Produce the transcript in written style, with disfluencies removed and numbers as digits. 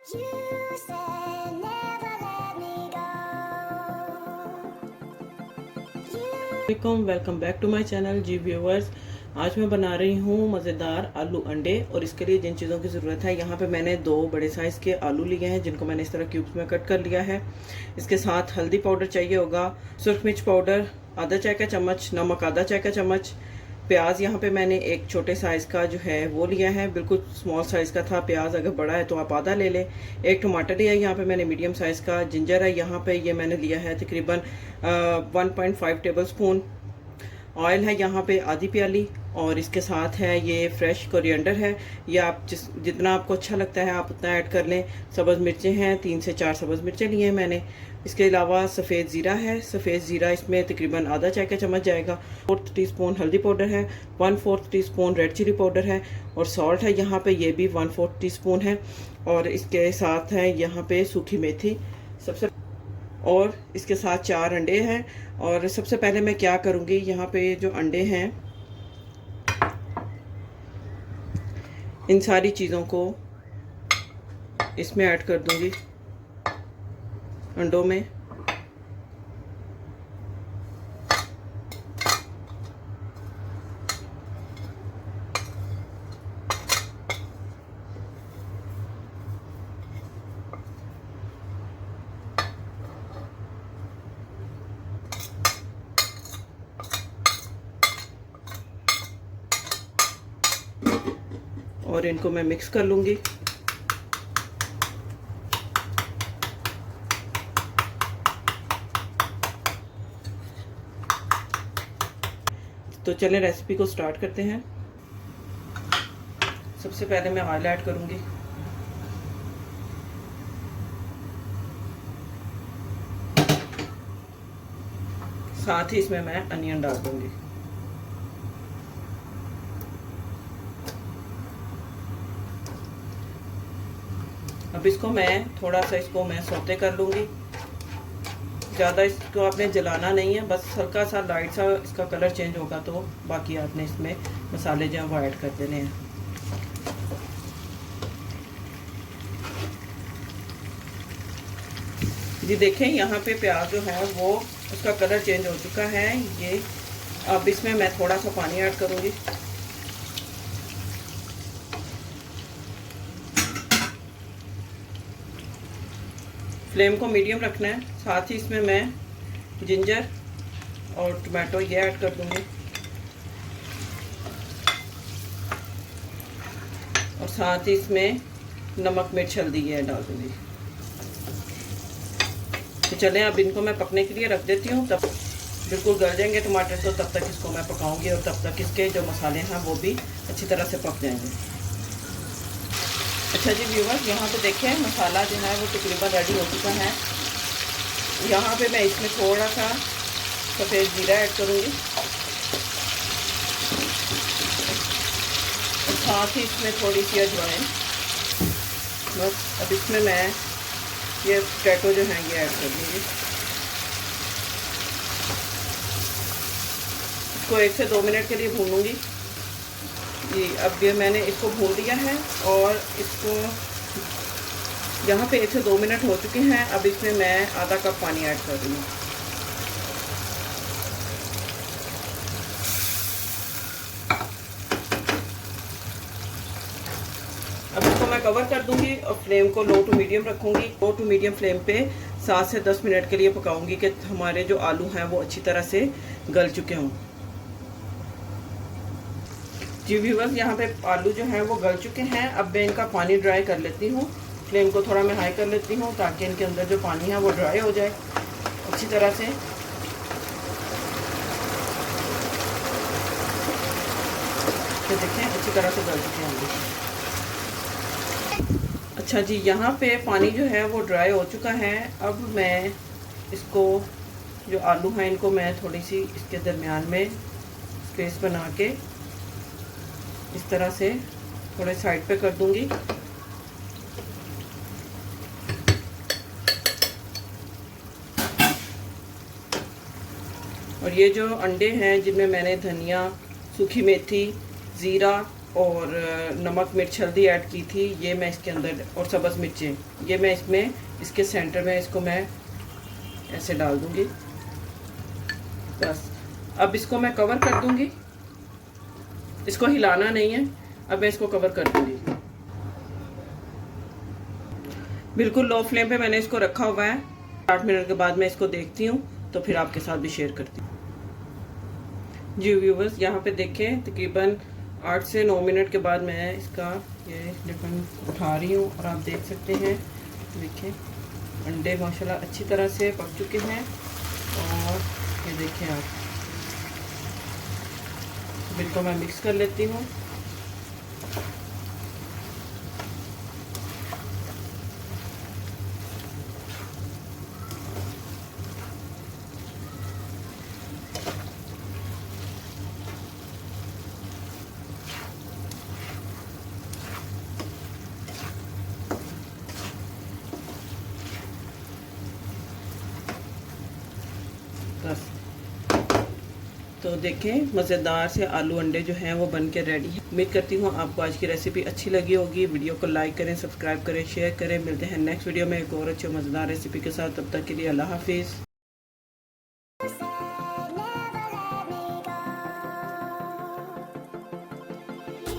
Welcome back to my channel जी viewers. आज मैं बना रही हूँ मज़ेदार आलू अंडे। और इसके लिए जिन चीज़ों की ज़रूरत है, यहाँ पे मैंने 2 बड़े साइज़ के आलू लिए हैं जिनको मैंने इस तरह क्यूब्स में कट कर लिया है। इसके साथ हल्दी पाउडर चाहिए होगा, सुरख मिर्च पाउडर आधा चाय का चम्मच, नमक आधा चाय का चम्मच, प्याज यहाँ पे मैंने एक छोटे साइज़ का जो है वो लिया है, बिल्कुल स्मॉल साइज़ का था प्याज, अगर बड़ा है तो आप आधा ले लें। एक टमाटर लिया है यहाँ पे मैंने मीडियम साइज़ का। जिंजर है यहाँ पे, ये मैंने लिया है तकरीबन 1.5 टेबल स्पून। ऑयल है यहाँ पे आधी प्याली। और इसके साथ है ये फ्रेश कोरिएंडर है, ये आप जितना आपको अच्छा लगता है आप उतना ऐड कर लें। सब्ज़ मिर्चें हैं, 3 से 4 सब्ज़ मिर्चें लिए हैं मैंने। इसके अलावा सफ़ेद ज़ीरा है, सफ़ेद ज़ीरा इसमें तकरीबन आधा चाय का चम्मच जाएगा। 1/4 टीस्पून हल्दी पाउडर है, 1/4 टीस्पून रेड चिली पाउडर है, और सॉल्ट है यहाँ पे, ये भी 1/4 टीस्पून है। और इसके साथ है यहाँ पे सूखी मेथी सबसे, और इसके साथ 4 अंडे हैं। और सबसे पहले मैं क्या करूँगी, यहाँ पे जो अंडे हैं इन सारी चीज़ों को इसमें ऐड कर दूँगी, अंडों में। और इनको मैं मिक्स कर लूँगी। तो चलें रेसिपी को स्टार्ट करते हैं। सबसे पहले मैं ऑयल ऐड करूँगी। साथ ही इसमें मैं अनियन डाल दूँगी। अब इसको मैं थोड़ा सा सौते कर लूँगी। ज़्यादा इसको आपने जलाना नहीं है, बस हल्का सा लाइट सा इसका कलर चेंज होगा तो बाकी आपने इसमें मसाले जो हैं वो ऐड कर देने हैं। जी देखें, यहाँ पे प्याज जो है वो उसका कलर चेंज हो चुका है। ये अब इसमें मैं थोड़ा सा पानी ऐड करूँगी। फ्लेम को मीडियम रखना है। साथ ही इसमें मैं जिंजर और टमाटो ये ऐड कर दूंगी, और साथ ही इसमें नमक मिर्च हल्दी ये डाल दूंगी। तो चलें अब इनको मैं पकने के लिए रख देती हूँ। तब बिल्कुल गल जाएंगे टमाटर, तो तब तक इसको मैं पकाऊंगी और तब तक इसके जो मसाले हैं वो भी अच्छी तरह से पक जाएंगे। अच्छा जी व्यूअर्स, यहाँ पे देखें मसाला जो है वो तकरीबन रेडी हो चुका है। यहाँ पे मैं इसमें थोड़ा सा सफ़ेद ज़ीरा ऐड करूँगी, और साथ ही इसमें थोड़ी सी अजवाइन। बस अब इसमें मैं ये पोटैटो जो हैं ये ऐड कर दूँगी। इसको 1 से 2 मिनट के लिए भूनूँगी। जी अब ये मैंने इसको भून लिया है, और इसको यहाँ पे 1 से 2 मिनट हो चुके हैं। अब इसमें मैं आधा कप पानी ऐड कर दूँगी। अब इसको मैं कवर कर दूँगी और फ्लेम को लो टू मीडियम रखूँगी। लो टू मीडियम फ्लेम पे 7 से 10 मिनट के लिए पकाऊँगी कि हमारे जो आलू हैं वो अच्छी तरह से गल चुके हों। जी व्यूअर्स, यहाँ पे आलू जो हैं वो गल चुके हैं। अब मैं इनका पानी ड्राई कर लेती हूँ। फ्लेम को थोड़ा मैं हाई कर लेती हूँ ताकि इनके अंदर जो पानी है वो ड्राई हो जाए अच्छी तरह से। तो देखें अच्छी तरह से गल चुके हैं आलू। अच्छा जी, यहाँ पे पानी जो है वो ड्राई हो चुका है। अब मैं इसको जो आलू हैं इनको मैं थोड़ी सी इसके दरमियान में स्पेस बना के इस तरह से थोड़े साइड पे कर दूंगी। और ये जो अंडे हैं जिनमें मैंने धनिया, सूखी मेथी, ज़ीरा और नमक मिर्च हल्दी ऐड की थी, ये मैं इसके अंदर, और सब्ज़ मिर्चें, ये मैं इसमें इसके सेंटर में इसको मैं ऐसे डाल दूंगी। बस अब इसको मैं कवर कर दूंगी, इसको हिलाना नहीं है। अब मैं इसको कवर कर दूंगी। बिल्कुल लो फ्लेम पे मैंने इसको रखा हुआ है। 8 मिनट के बाद मैं इसको देखती हूँ तो फिर आपके साथ भी शेयर करती हूँ। जी व्यूवर्स, यहाँ पे देखें तकरीबन 8 से 9 मिनट के बाद मैं इसका ये ढक्कन उठा रही हूँ और आप देख सकते हैं, देखिए अंडे माशाल्लाह अच्छी तरह से पक चुके हैं। और ये देखें आप, इनको मैं मिक्स कर लेती हूँ। बस तो देखें मज़ेदार से आलू अंडे जो हैं वो बन के रेडी है। उम्मीद करती हूँ आपको आज की रेसिपी अच्छी लगी होगी। वीडियो को लाइक करें, सब्सक्राइब करें, शेयर करें। मिलते हैं नेक्स्ट वीडियो में एक और अच्छे मज़ेदार रेसिपी के साथ। तब तक के लिए अल्लाह हाफिज़।